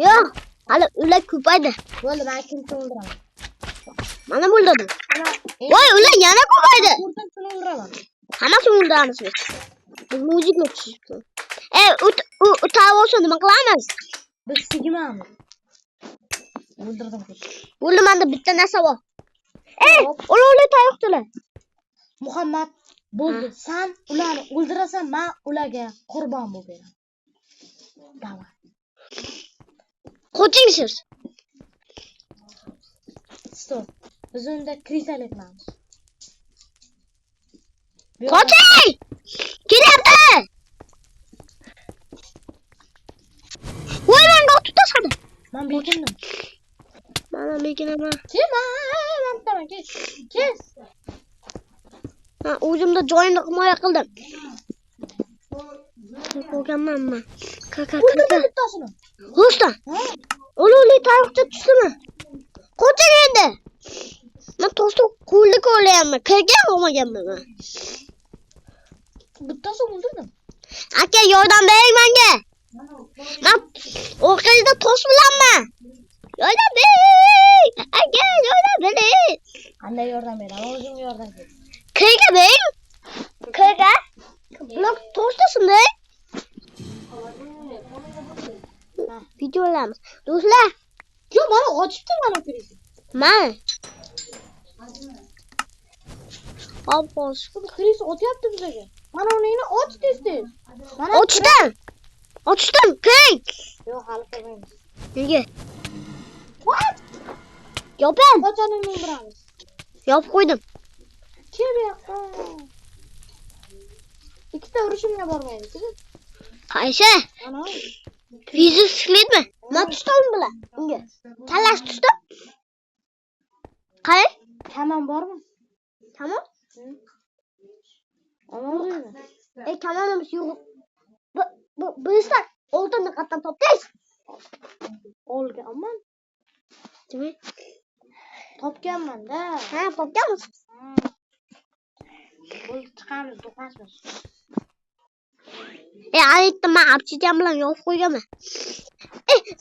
Yo'q. Hali ular ko'paydi. Bo'ldi, men kimni o'ldiraman? Mana o'ldirdim. Voy, ular yana ko'paydi. O'rtasini o'ldiraman. Hammasini o'ldiramiz biz. Muzikni tushibdi. U tavosini nima qilamiz? Biz sigmamiz. O'ldirdim. Bo'ldi, menda bitta narsa bor. Olovli tayoqchilar. Muhammad, bo'ldi. Sen ularni o'ldirasan, men ularga qurbon bo'lib beraman. Davay. Qoching siz. Stop. Biz unda kristal qilamiz. Qoching! Kelyapti! Voy, menga otib tashladi. Men bekindim. Mana bekinaman. Men kes. Men o'zimda joyimni himoya qildim. Qo'yganman men. Kaka. Bittasini. Rustam. Olovli tayoqcha tushdimi? Qoching endi. Men to'sni qo'lda ko'rlayapman. Kirgan olmaganman men. Bittasi o'ldirdim. Aka, yordam bering menga. Men orqangizda tosh bilanman. Yordam bering. Aka, yordam bering. Qanday yordam beraman? O'zim yordam beraman. Kirga bering. Kirga. Blok toshdasinda. Videolarimiz. Do'stlar, Yo'q, mana ochibdi mana kirishni. men Avqos. Kirishni otyapti bizga. Mana uni och tez-tez. Mana Ochdim. Kiring. yo'q, hali kirmaymiz. Nega? Yoping. Qachon uni o'ldiramiz? Yopib qo'ydim. Kim bu yoqqa? Ikkita urushimga bormaymiz. Qaysi? Ana. Fiziklikmi? Men tushdim bilan. Unga. Talash tushdim. Qay? Kamon bormi? Tamam. Aman. Kamonimiz yo'q. Bizlar oltinni qatdan topdingiz. Olganman. Demak, Topganman-da. ha, topganmiz. Bo'ldi, chiqamiz, do'qonmiz. Aytdim, men obsidian bilan yopib qo'yganman.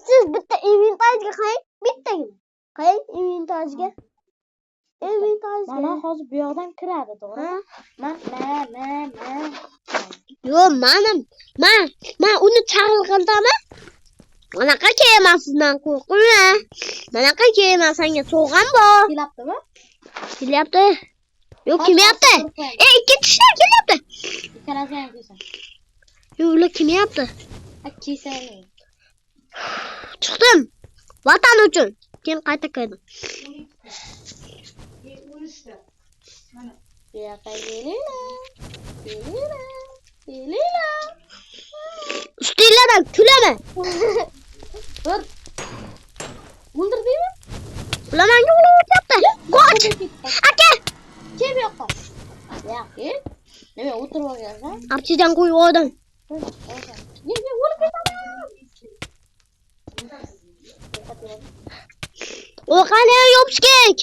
Siz bitta inventarijga qarang, bittagina. Qarang inventarijga. Mana hozir bu yoqdan kiradi, to'g'ri? Ha? Men. Yo'q, men uni chaqirgandaman. Manaqa kelmasin, men qo'rqaman. Manaqa kelmas, senga so'g'an bor. Kelaptimi? Kelyapti. Yo'q, kelmayapti. Ikki tishlar kelyapti. Ikkalasi ham kelsin. Yo'q, ular kelmayapti. Kelsin. Chiqdim. Vatan uchun. Keyin qayta kirdim. Bu yoqqa kelinglar. Ustinglardan kulaman. Bir. O'ldirdingmi? Ular menga o'tyapti. Qoch. Aka. Kel bu yoqqa. Yo'q, nima o'tirib olgansan? Archidan qo'yib oldim. Nega o'lib ketaman? O qani yopishkek.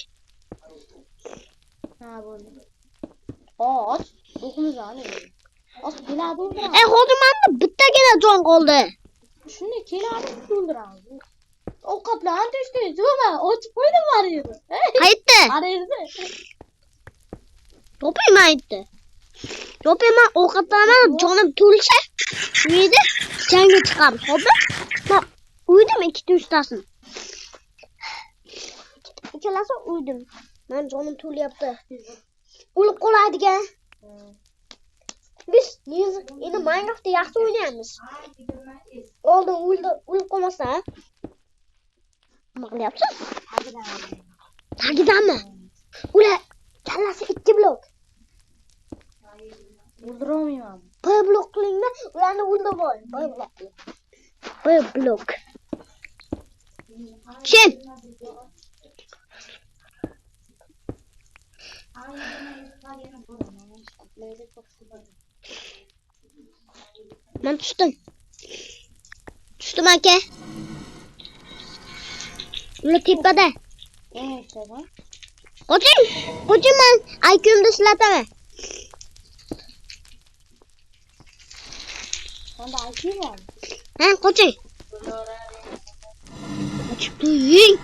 Ha, bo'ldi. Och, o'qimiz ani. Och keladi o'ldiramiz. Hozir menda bittagina jon qoldi. Shunday keladi o'ldiramiz. Ovqatlan teztez, zo'ma, ochib qo'ydim mana yerda. Qaytdi. Mana yerda. Topayman aytdi. Topayman ovqatlanaman, jonim to'lsa, uyda jangga chiqamiz. Xo'pmi? Men uydim ikkita uchtasini. Ikkalasi uydim. Men jonim to'lyapti. O'lib qoladigan. Biz endi Minecraftda yaxshi o'ynaymiz. Oldin o'lib qolmasa. Nima qilyapsiz? Tagidanmi? Ular kallasi 2 blok. O'ldira olmayman. B blok qilingda, ularni o'ldirib oling. B blok. B blok. Shin. Men tushdim. Tushdim aka. Ular tepada. Qo'ching men IQ'mni silataman. Manda IQ bor. Ha, qo'ching. Qo'ching.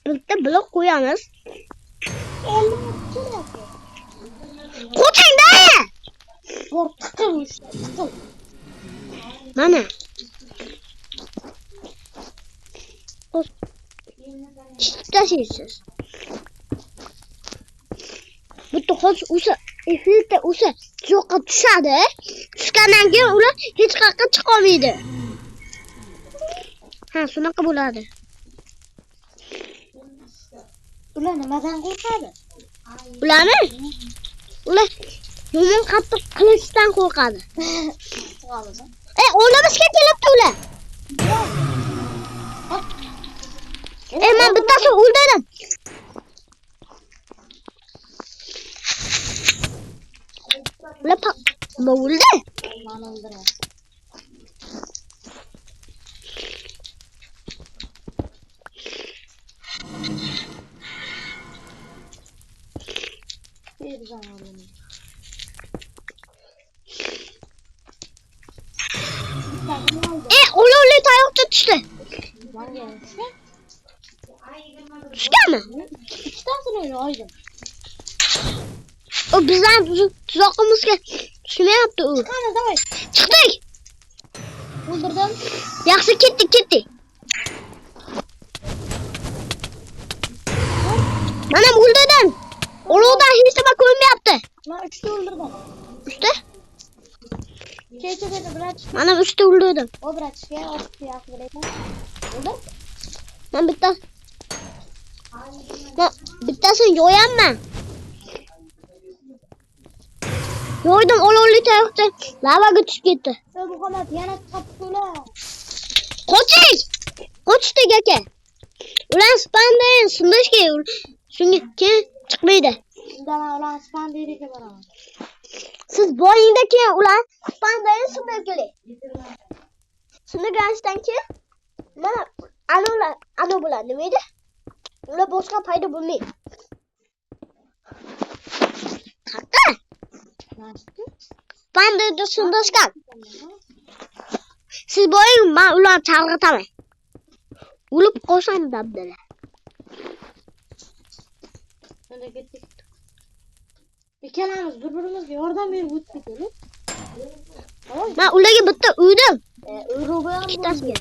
Bitta blok qo'yamiz. Qo'ching-da! Bor, tiqil o'sha, tiqil. Mana. Tashlaysiz. Bitta hozir o'sha efirda o'sha yo'qqa tushadi. Tushgandan keyin ular hech qayerga chiqa olmaydi. Ha, shunaqa bo'ladi. Ular nimadan qo'rqadi? Ularmi? Ular yomon qattiq qilichdan qo'rqadi. O'limizga kelibdi ular. Men bittasini o'ldirdim. Ular nima o'ldi? Mani o'ldiraman. Olovli tayoqcha tushdi. Manga tushgan? Tushganmi? Ikkitasini yoydim. O bizdan tuzoqimizga tushmayapti u. Qani, davay. Chiqdik. O'ldirdim. Yaxshi ketdik. Mana o'ldirdim. Olovdan hech nima ko'rinmayapti. Men 3 ta o'ldirdim. 3 ta? Kecha bratishga. Mana 3 ta o'ldirdim. O bratishga, o'qib yaxshi bilasan. O'ldir. Men bittasini yo'yamman. Yo'ydim, olovli tayoqcha lavaga tushib ketdi. Muhammad yana chiqib qo'ylar. Qoching! Qochdik aka. Ular spandan sindish kerak. Shunga keyin chiqmaydi. Undan ular spandiriga boraman. Siz boringda keyin ular spandan sindish kerak. Sindirgandan keyin mana ana bular nima edi? Ular boshqa paydo bo'lmaydi. Qaqqa? Spandan sindishgan. Siz boring, men ularni chalg'itaman. O'lib qolsam dabdala. Shunda ketdik. Ikkalamiz bir-birimizga yordam berib o'tib ketaylik. Men ularga bitta uydim. O'ro'ga ham ikkitasiga.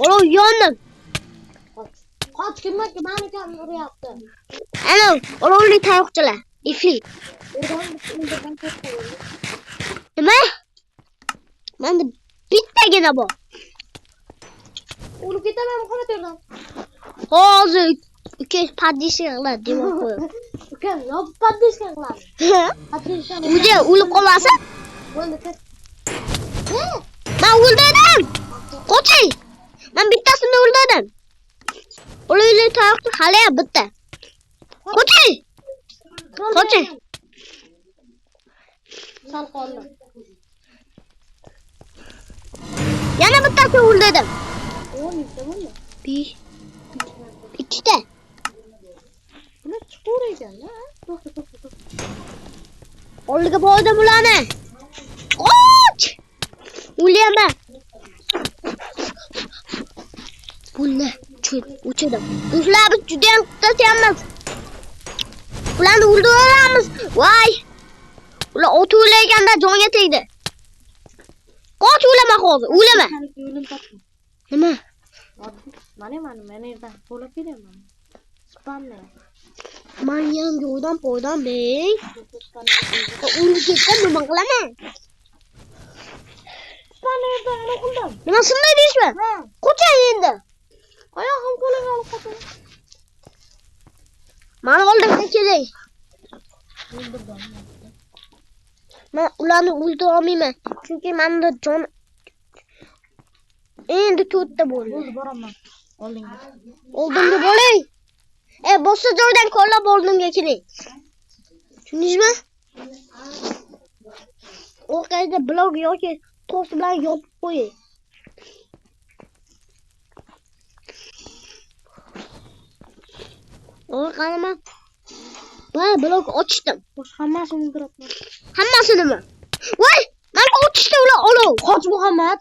Olov yondim. Qoch kimga meni kam uryapti. Ana, olovli tayoqchalar. Iflit. Nima? Menda bittagina bor. O'lib ketaman Muhammad yerdan. Hozir uka padishga qiladi deb qo'yib. Ukam yopib padishga qiladi. O'zi o'lib qolmasa? Bo'ldi, ket. Men o'ldirdim. Qoching. Men bittasini o'ldirdim. Olovli tayoqcha hali ham bitta. Qo'ching! Qo'ching! Sal qoldi. Yana bittasi o'ldi dedim. 12 ta bo'ldi. 5 ikkita. Bular chuqur ekan-da. To'xta. Oldiga bordim ularni. Qoch! O'lyaman. Bo'ldi. O'chirdim. Do'stlar biz juda ham tashyapmiz. Ularni o'ldiramiz. Voy! Ular ot o'ylaganda jonga tegdi. Qoch o'lama hozir. O'lama. Yo'lim topdim. Nima? Mana yerdan qo'lab kelyapman. Spamni. Men ham joydan poydan bey. O'lib ketsa nima qilaman? Spamni yerdan nima qildim? Nima shunday deysizmi? Ha. Qo'chay endi. Oyog'im qo'limga olib qo'ydim. Mani oldimga keling. Men ularni o'ldira olmayman. Chunki menda jon endi 4 ta bo'ldi. Bo'ldi, boraman. Oldingga. Oldimga bo'ling. Boshqa joydan qo'llab oldimga keling. Tushundingizmi? Orqada blok yoki to's bilan yopib qo'ying. Orqani men blok ochdim. Hammasini o'ldiribman. Hammasinimi? Voy, men ochishdi ular olov. Qoch Muhammad.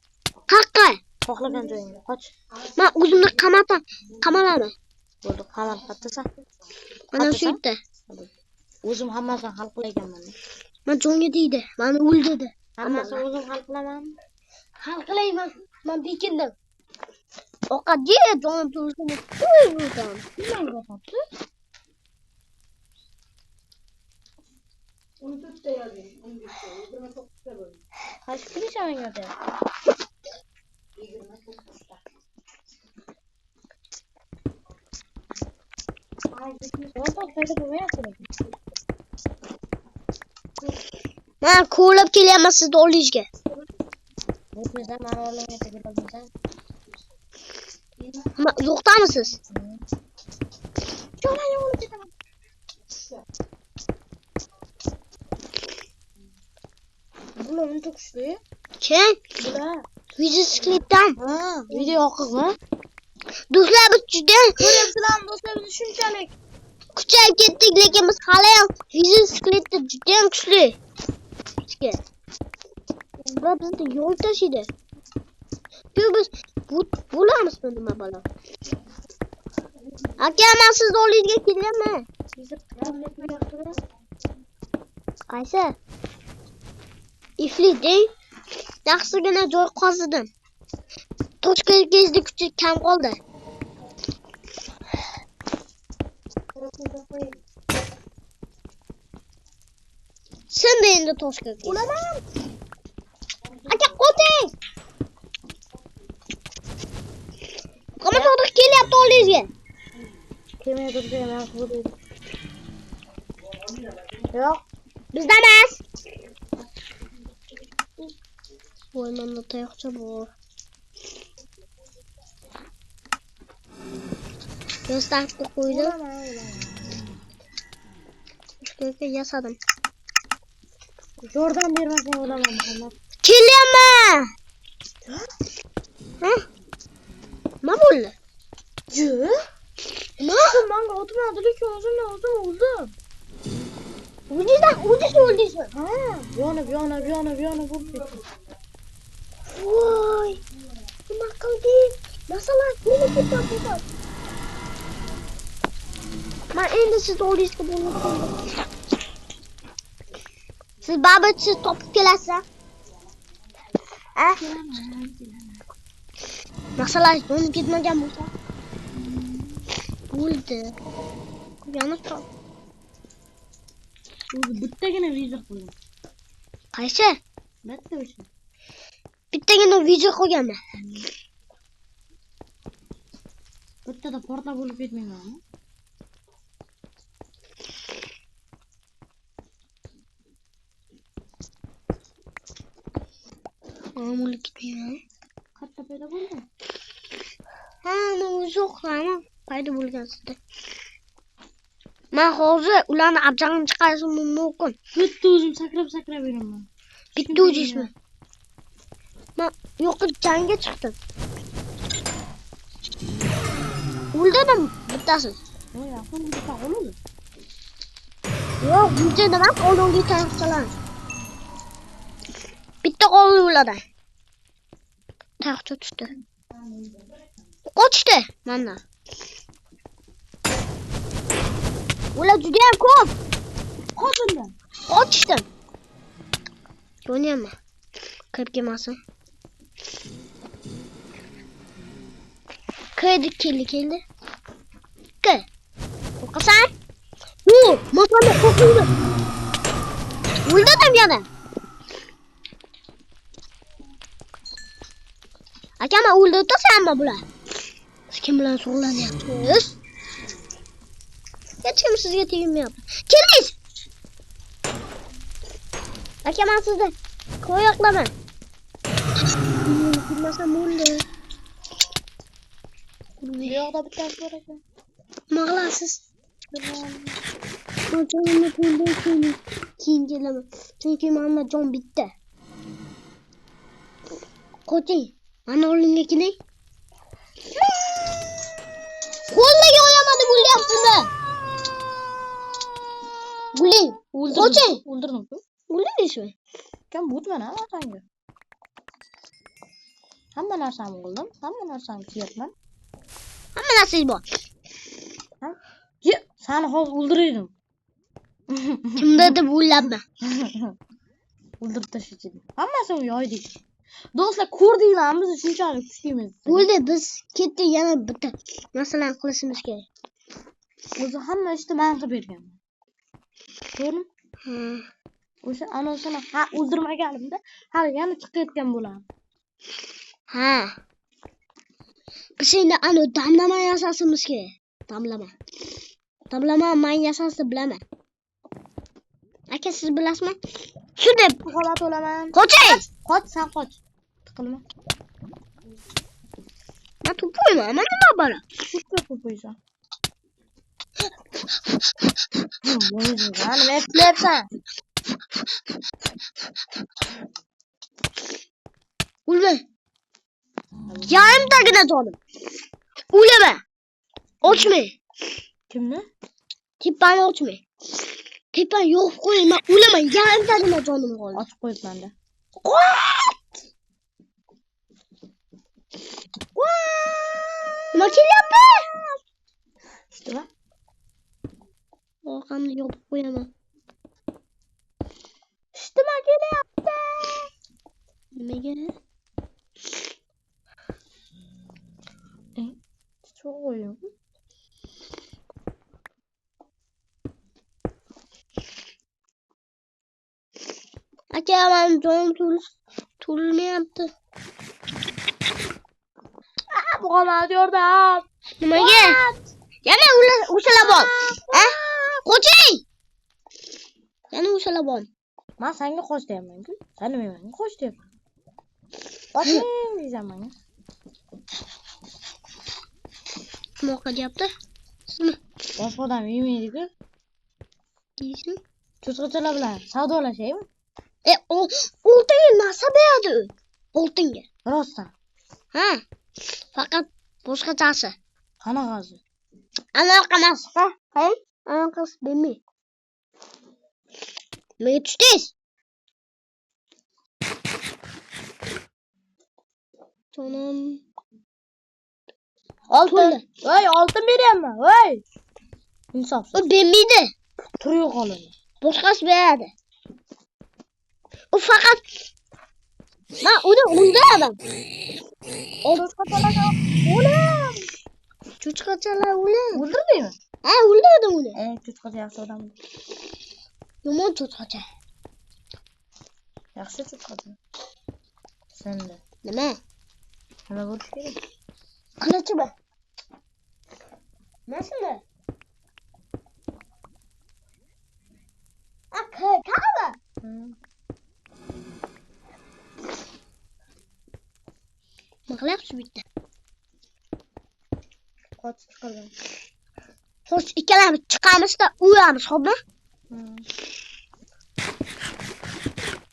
Qaqqa. Xohlagan joyingga qoch. Men o'zimni qamalaman. Bo'ldi, qamal qatasan. Mana shu yerda. O'zim hammasini hal qilaganman. Men jonga tegdi. Meni o'ldirdi. Hammasini o'zim hal qilaman. Hal qilayman. Men bekindim. Oqadga jonim to'lsin. Qo'ydim. Nima bo'lyapti? 14 ta yozing. 15 ta. 29 ta bo'ldi. Qaysi qilishaman yo'da? 29 ta. Men ko'lab kelyapman sizni olishga. O'tmasa meni oldimga tegilolmasan. Yo'qdamisiz? Jo'nay olib ketaman. Bular uncha kuchli. Kim? Bular. Video sklipdan. Ha, video yoqibmi? Do'stlar biz juda Ko'ryapsizlarmi do'stlar, biz shunchalik kuchayib ketdik, lekin biz hali ham video sklipda juda ham kuchli. Bular bizni yo'l tashiydi. Biz bo'lamizmi nima bola? Aka, men sizni olishga kelyapman. Qaysi? Iflit deng. Yaxshigina joy qozidim. Toshka kezdi kuchi kam qoldi. Sen de endi toshka kezdi. Ulaman. Aka, qo'ting. Qama to'g'ri kelyapti olishga. kelmaydi men qildim. Yo'q, Bizda emas. Voy, menda tayoqcha bor. Gösterdi qo'ydim. Toshka yasadim. yordam bermasang o'laman Muhammad. Kelyapman. Ha? Nima bo'ldi? Yo'q. Menga o'tmadi, lekin o'zimdan o'zim o'ldim. O'ziz o'ldingizmi? Ha, yonib bo'lib ketdi. Voy. Nima qilding? Masalan, nima ketyapti? Men endi siz olishga bo'lmayman. Siz babachi topib kelasiz. Masalan, yonib ketmagan bo'lsa. O'ldi. Yonib qoldi. O'zi bittagina video qo'ydim. Qaysi? Bitta o'sha. Bittagina video qo'yganman. Bittada portlab bo'lib ketmaymanmi? O'lib ketmayman. Qayerda paydo bo'ldi? Ha, men o'zi o'qiyman. Paydo bo'lgan sizda. Men hozir ularni abjag'ini chiqarishim mumkin. Bitta o'zim sakrab yuraman. Bitta o'zingizmi? Men yo'q jangga chiqdim. O'ldirdim bittasi. Voy, yaqin bitta qoldi. Yo'q, buncha nima qo'limga taqsalar. Bitta qoldi ulardan. Taqcha tushdi. Qochdi mana. Ular juda ham ko'p. Qochdim. Qochdim. Ko'nyapman. Kirib kelmasin. Keldi. Qo'rqasan? Yo'q, motorda qo'rqdim. O'ldirdim yana. Akam o'ldirdi-sanmi bular? Siz kim bilan shug'ullanyapsiz? Hech kim sizga tegmayapti. Keldingiz. Akam sizni qo'yoqlaman. Bilmasam bo'ldi. Bu yoqda bittasi bor ekan. Nima qilasiz? Keyin kelaman. Chunki mana jon bitta. Qo'ting. Mana oldinga keling. Qo'llaga olamadi bo'lyapti-da. Guling. Qo'ching. O'ldirdim-ku. O'ldingizmi? Kan butman ha senga. Hamma narsani oldim, hamma narsani kiyapman. Hamma narsangiz bor. Ye, seni hozir o'ldirdim. Kimdir deb o'ylabman. O'ldirib tashladim. Hammasini yoydik. Do'stlar, ko'rdinglar, biz shunchalik kuchlimiz. Bo'ldi, biz ketdik, yana bitta narsalarni qilishimiz kerak. O'zi hamma ishni men qilib berganman. Ko'rding? Ha. O'sha anosini o'ldirmaganimda hali yana chiqayotgan bo'lardi. Ha. Biz endi ana damlama yasashimiz kerak. Damlama men yasashni bilaman. Aka, siz bilasizmi? Shu deb Holat olaman. qoching. Qoch, sen qoch. Tiqilma. Men to'payman, mana nima bor? Chukka qo'ysan. Mana eplayapsan. O'lma. Yarimtagina jonim. O'lama. Ochmay. Kimni? Tepani ochmay. Tepani yo'q qo'ying, men o'laman. Yarimtagina jonim qoldi. Ochib qo'yibman-da. Nima kelyapti? Eshitdingmi? Orqamni yopib qo'yaman. Nima kelyapti? Nimaga? Cho'g'im. Aka, men jonim to'lmayapti. Muhammad yordam. Nimaga? Yana o'shalar bor. Ha? Qo'ching. Yana o'shalar bor. Men senga qoch deyapman-ku. Sen nima menga qoch deyapsan? Qoching deyapman. Nima qilyapti? Sizmi? Boshqa odam yemaydi-ku. Deysizmi? Cho'chqachalar bilan savdolashaymi? Oltinga narsa beradi. Oltinga. Rostdan. Ha? Faqat boshqachasi. Qanaqasi? Anaqa emas. Ha? Anaqasi bermay. Nimaga tushdingiz? Jonim. Oltin. Voy, oltin beryapman. Voy. Insofsiz. U bermaydi. Tur yo'q olin. Boshqasi beradi. U faqat men uni o'ldiraman. Cho'chqachalar o'lim. O'ldirdingmi? Ha, o'ldirdim uni. Cho'chqacha yaxshi odam. Yomon cho'chqacha. Yaxshi cho'chqacha. Senda. Nima? Nima bo'lish kerak? Qilichi bor. Nasıl? Kaba. Nima qilyapsiz bu yerda? Qochib chiqaman. Xo'sh, ikkalamiz chiqamizda uyamiz, xo'pmi?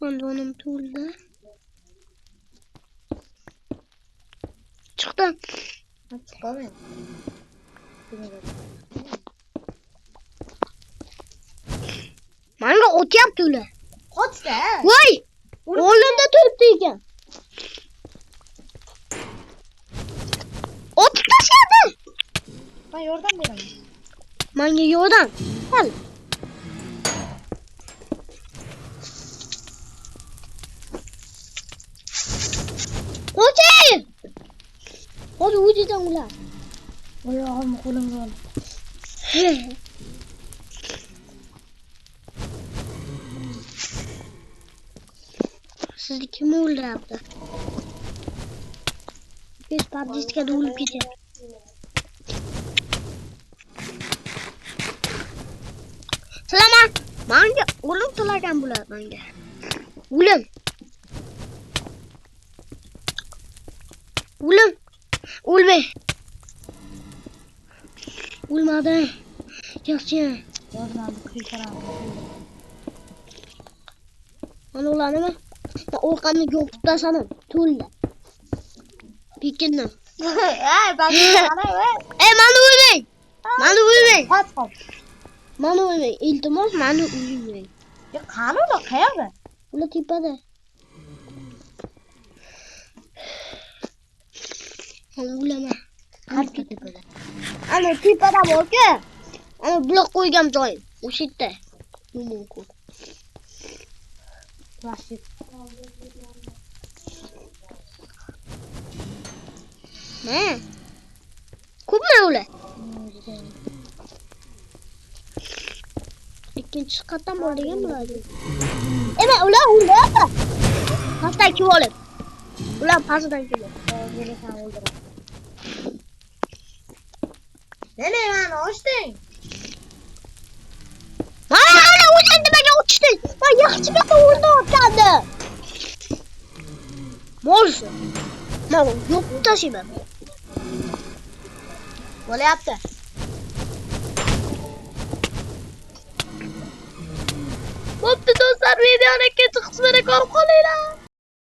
Mandonim to'ldi. Chiqdim. Chiqamen. Menga o'tyapti ular. Qochda. Voy! O'limda turibdi ekan. Otib tashladi. Men yordam beraman. Menga yordam. Qol. Qo'ching! Hozir o'zidan ular. Oyog'imni qo'limga olib. Sizni kim o'ldiryapti? Biz PUBG'ga o'lib ketadi. Sizlar menga o'lim tilagan bular menga. O'lim. O'lim. O'lmay. O'lmadi. Yaxshi. Yordamni qilsam. Mana ularnimi? Orqamni yopib tashladim. To'ldi. Pekindan. Ey, ba'zida Mani o'lmang. Mani o'lmang. Qot. Mani o'lmang. Iltimos, mani o'lmang. Ya qani ular qayerda? Ular tepada. Mana o'laman. Qayerda tepada? Ana tepada bor-ku. Ana blok qo'ygan joyim. O'sha yerda. Mumkin. Plastik. Ne? Ko'pmi ular? Ikkinchi qatdan borgan bo'ladi. Ular o'ladi. Pastdan kim olib? Ular pastdan keladi. Berasan o'ldiraman. Nene meni ochding. Mana o'shan nimaga o'tishdi? Men yaxshi gapni o'ldirib Bo'lsa. Men yo'q tashiyman. Bo'layapti. Bo'pti do'stlar, videoni ikkinchi qismini ko'rib qolinglar.